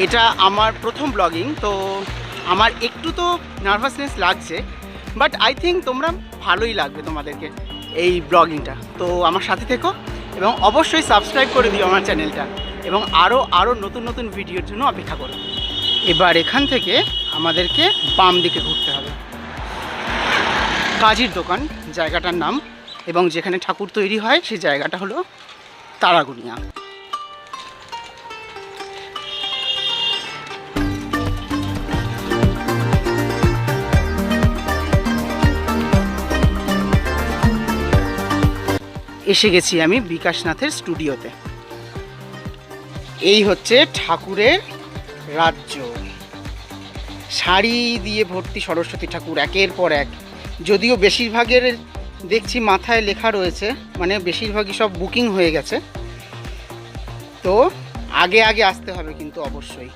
এটা আমার প্রথম ব্লগিং, তো আমার একটু তো নার্ভাসনেস লাগছে, বাট আই থিঙ্ক তোমরা ভালোই লাগবে তোমাদেরকে এই ব্লগিংটা। তো আমার সাথে থেকো এবং অবশ্যই সাবস্ক্রাইব করে দিও আমার চ্যানেলটা, এবং আরও নতুন নতুন ভিডিওর জন্য অপেক্ষা করো। এবার এখান থেকে আমাদেরকে বাম দিকে ঘুরতে হবে। কাজীর দোকান জায়গাটার নাম, এবং যেখানে ঠাকুর তৈরি হয় সেই জায়গাটা হলো তারাগুনিয়া। এসে গেছি আমি বিকাশনাথের স্টুডিওতে। এই হচ্ছে ঠাকুরের রাজ্য, শাড়ি দিয়ে ভর্তি সরস্বতী ঠাকুর একের পর এক। যদিও বেশিরভাগের দেখছি মাথায় লেখা রয়েছে, মানে বেশিরভাগই সব বুকিং হয়ে গেছে, তো আগে আগে আসতে হবে কিন্তু অবশ্যই।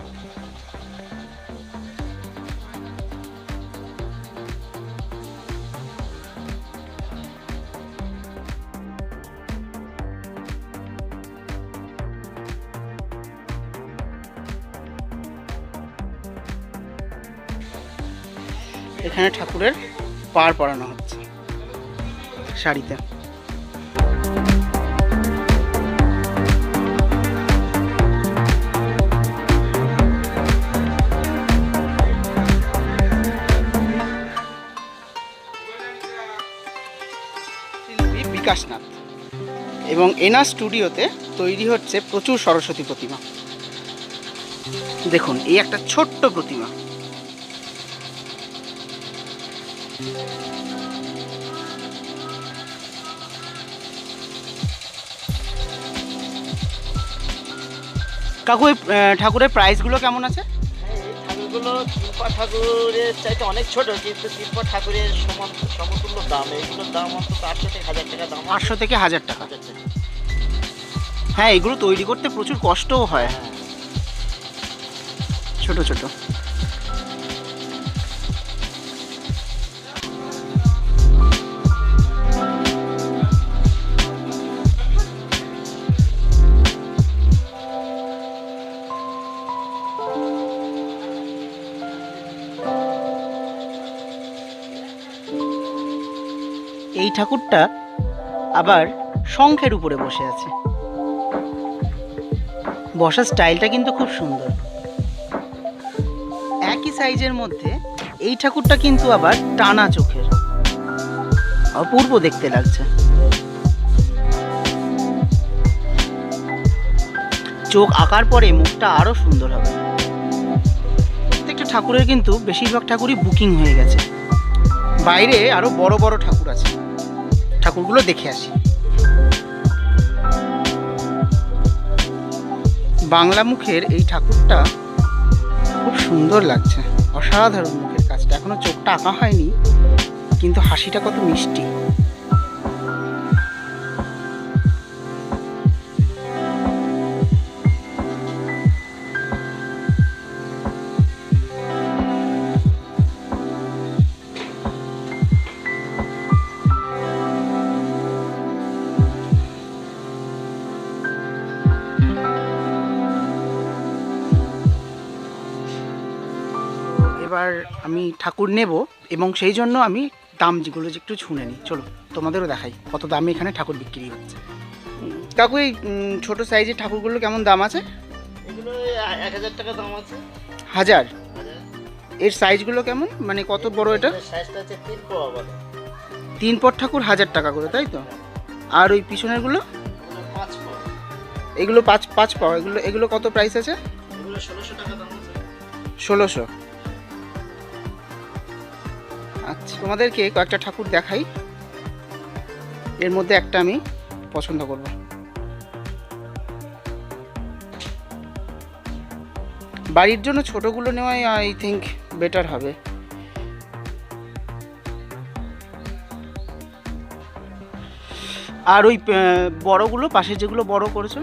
এখানে ঠাকুরের পাড় পরানো হচ্ছে শাড়িতে। শিল্পী বিকাশনাথ, এবং এনার স্টুডিওতে তৈরি হচ্ছে প্রচুর সরস্বতী প্রতিমা। দেখুন, এই একটা ছোট্ট প্রতিমা। কাকু, এই ঠাকুরের প্রাইসগুলো কেমন আছে? এই ঠাকুরগুলো শিল্পা ঠাকুরের চাইতে অনেক ছোট, কিন্তু শিল্পা ঠাকুরের সমতুল্য দাম। এগুলোর দাম অন্তত 800 থেকে 1000 টাকা দাম। 800 থেকে 1000 টাকা। হ্যাঁ, এগুলো তৈরি করতে প্রচুর কষ্টও হয়, ছোট ছোট। এই ঠাকুরটা আবার শঙ্খের উপরে বসে আছে। বসার স্টাইলটা কিন্তু খুব সুন্দর। একই সাইজের মধ্যে এই ঠাকুরটা কিন্তু আবার টানা চোখের, অপূর্ব দেখতে লাগছে। চোখ আঁকার পরে মুখটা আরো সুন্দর হবে। প্রত্যেকটা ঠাকুরের কিন্তু বেশিরভাগ ঠাকুরই বুকিং হয়ে গেছে। বাইরে আরো বড় বড় ঠাকুর আছে, ঠাকুরগুলো দেখে আসি। বাংলা মুখের এই ঠাকুরটা খুব সুন্দর লাগছে, অসাধারণ মুখের কাজটা। এখনো চোখটা আঁকা হয়নি, কিন্তু হাসিটা কত মিষ্টি। এবার আমি ঠাকুর নেব, এবং সেই জন্য আমি দাম যেগুলো একটু শুনে নিই। চলো তোমাদেরও দেখাই কত দামে এখানে ঠাকুর বিক্রি হচ্ছে। কাকু, এই ছোটো সাইজের ঠাকুরগুলো কেমন দাম আছে? এগুলো 1000 টাকা দাম আছে। 1000? এর সাইজগুলো কেমন, মানে কত বড় এটা? সাইজটা আছে 3 পাওয়া বলে। 3 পট ঠাকুর 1000 টাকা করে, তাই তো? আর ওই পিছনেরগুলো? 5 পাওয়া। এগুলো 5 পাও। এগুলো কত প্রাইস আছে? এগুলো 1600 টাকা দাম আছে। 1600? আচ্ছা, তোমাদেরকে কয়েকটা ঠাকুর দেখাই, এর মধ্যে একটা আমি পছন্দ করব। বাড়ির জন্য ছোটগুলো নেওয়াই আই থিঙ্ক বেটার হবে। আর ওই বড়গুলো, পাশে যেগুলো বড় করেছো,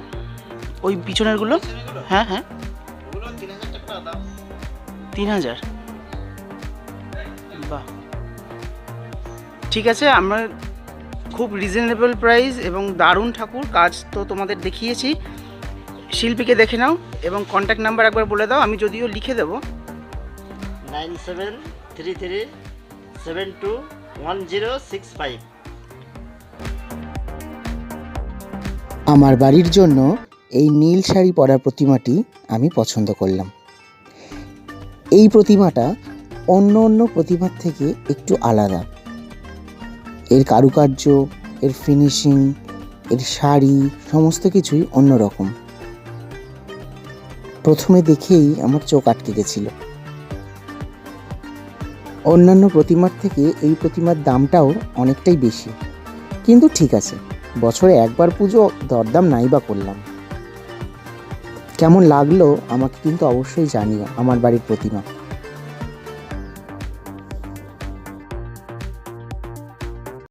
ওই পিছনেরগুলো? হ্যাঁ হ্যাঁ, 3000 টাকা দাম। 3000? বাহ, ঠিক আছে। আমরা খুব রিজনেবল প্রাইস এবং দারুণ ঠাকুর। কাজ তো তোমাদের দেখিয়েছি, শিল্পীকে দেখে নাও এবং কন্ট্যাক্ট নাম্বার একবার বলে দাও, আমি যদিও লিখে দেবো। 9733721065। আমার বাড়ির জন্য এই নীল শাড়ি পরা প্রতিমাটি আমি পছন্দ করলাম। এই প্রতিমাটা অন্য অন্য প্রতিমার থেকে একটু আলাদা। এর কারুকার্য, এর ফিনিশিং, এর শাড়ি সমস্ত কিছুই অন্যরকম। প্রথমে দেখেই আমার চোখ আটকে গেছিল। অন্যান্য প্রতিমার থেকে এই প্রতিমার দামটাও অনেকটাই বেশি, কিন্তু ঠিক আছে, বছরে একবার পুজো, দরদাম নাই বা করলাম। কেমন লাগলো আমাকে কিন্তু অবশ্যই জানিও আমার বাড়ির প্রতিমা।